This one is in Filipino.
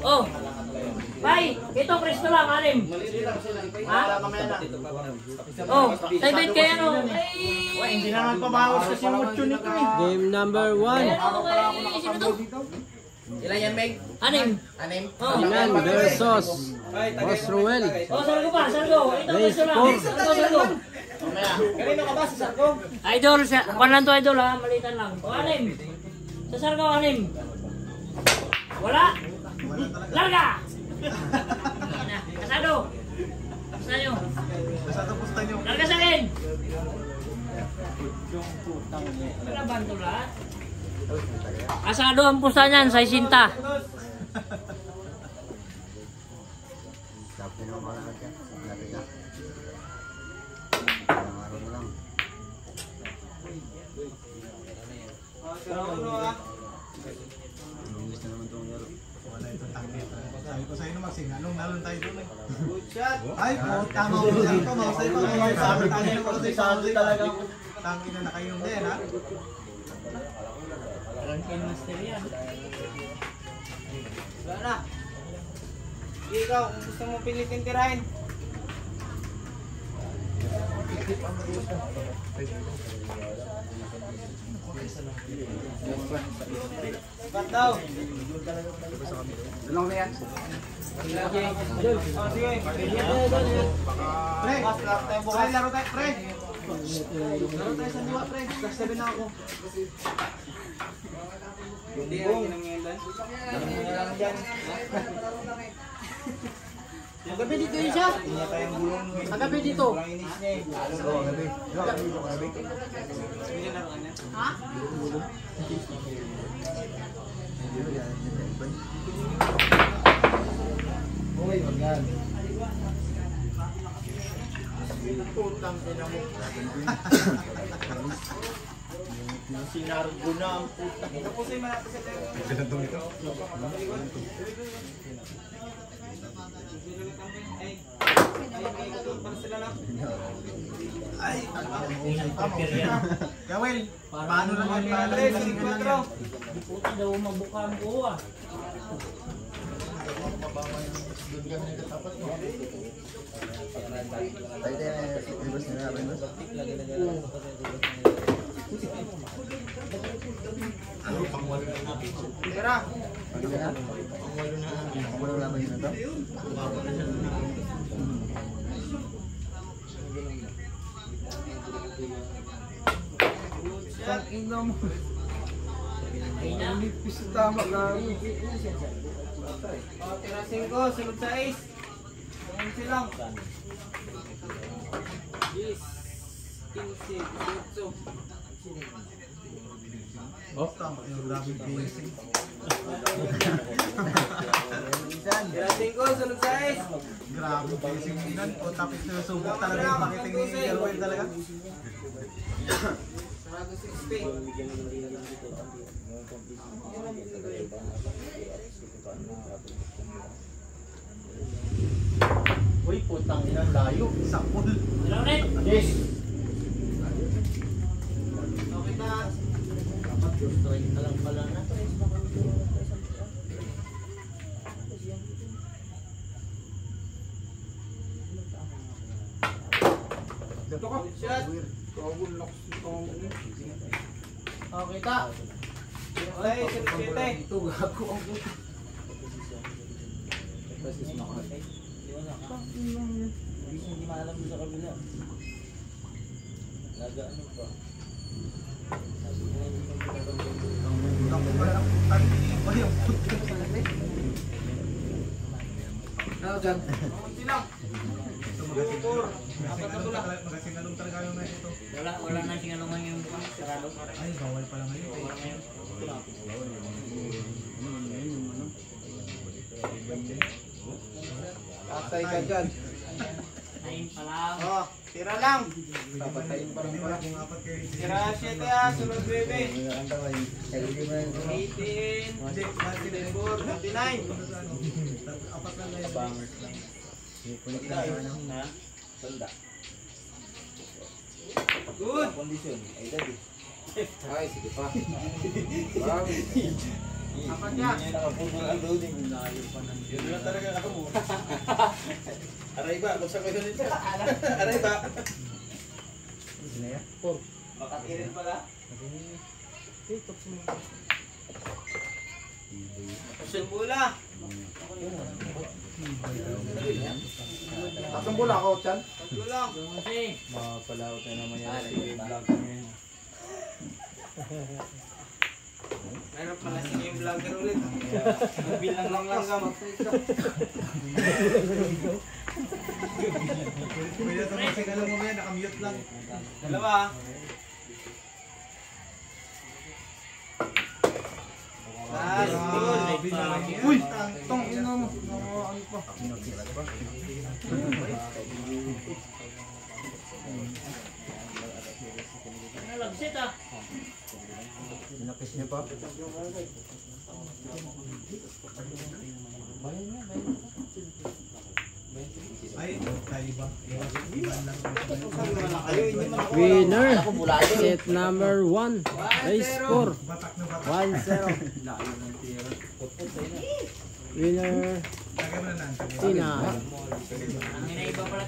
Oh. Bay, ito Kristo lang, 6. Ha? Oh, tayo kaya ano? Hindi na nagpabawas kasi yung mucho nito eh. Game number 1. Sino to? Ilan yan, Meg? 6. Oh. Ilan versus Boss Ruel. Oh, Sargo pa, Sargo. Ito Kristo lang. Sargo. Kanino ka ba sa Sargo? Idol, kung lang to idol ha, malitan lang. O, 6. Sa Sargo, 6. Wala. Larga! Kasado. Pusta nyo. Kasado pusta nyo. Larga sa akin. Kalaban to lahat. Kasado ang pusta niyan, sa isinta. Sabi ko sa'yo naman, singalong-nalong tayo doon eh. Good shot. Ay, tama mo lang ito, mausay pa. Sabi tayo kasi sabi talaga. Tangin na nakainom din, ha? Rankin master yan. Wala na. Sige ikaw, kung gusto mo pilitin tirahin. Ipat daw. Dalawang na yan. Oh, sige. Pre, Mas laro tayo bukas. laro tayo, pre. Laro tayo sa diwa, pre. Sabi na ako. Hindi yan, ginangyalan. Magabi dito yun siya. Hindi na tayong gulong. Magabi dito. Walang inis niya eh. Sige na ka niya. Ha? Uy, wag yan. Putang ina mo. Sinargo na ang puta. Tapusin mo natin sa tayo. Ganito nito. Ay, Gawel, paano naman pala? Puta daw mabuka ang buwa. tira. Ang ina mo. Nipis na tama gagi. O, tira 5, sunod sa ace. 11 lang. 10, 15, 18. Oh, tama yung grabing pacing. Tira 5, sunod sa ace. Grabing pacing din. O tapos susubok talaga yung pakiting ni Gawel talaga. Sarado 60. Uy, putang ina, layo. Sa pool. Ilang ulit? Yes. Okay na. Dapat yung strike na lang pala na. Dito ka. Shot. Okay ta. Ay, sunod 7. Ito, gago ang buta. Hindi maalam sa kabila. Nagaano pa? Magasingalong talaga yung mes ito. Wala na singalungan yung sarado. Ay, bawal pala ngayon. Patay ka dyan. Ayun pa lang. Oh, tira lang. Papatayin pa lang pala kung apat kayo. Tira 7 ah, sunod 9. 18, 24, 29. Apat lang ngayon. Good. Kondisyon. Ay, dadi. Ay, sige pa. Nakapupul ang loading. Yun lang talaga ako mo. Aray ba? Kung sa ko yun ito. Aray ba? Makatirin pala. Pusin bola. Asang bola ako, Chan? Tatlo lang. Kasi, Mapalaot na naman yan si vlog ngayon. Meron pala si yung vlogger ulit. Bilang lang langgam. Pwede ito magsigalo mo yan, nakamute lang. Dalawa. Uy! Tong ino mo. Ano pa? nalagsit ah. Pinakis niya pa. Ay, tayo ba? Iban lang. Winner. Set number 1. Race 4. Batak na batak. 1-0. Winner. Lagyan mo na lang. Tina. Ang inaiba pala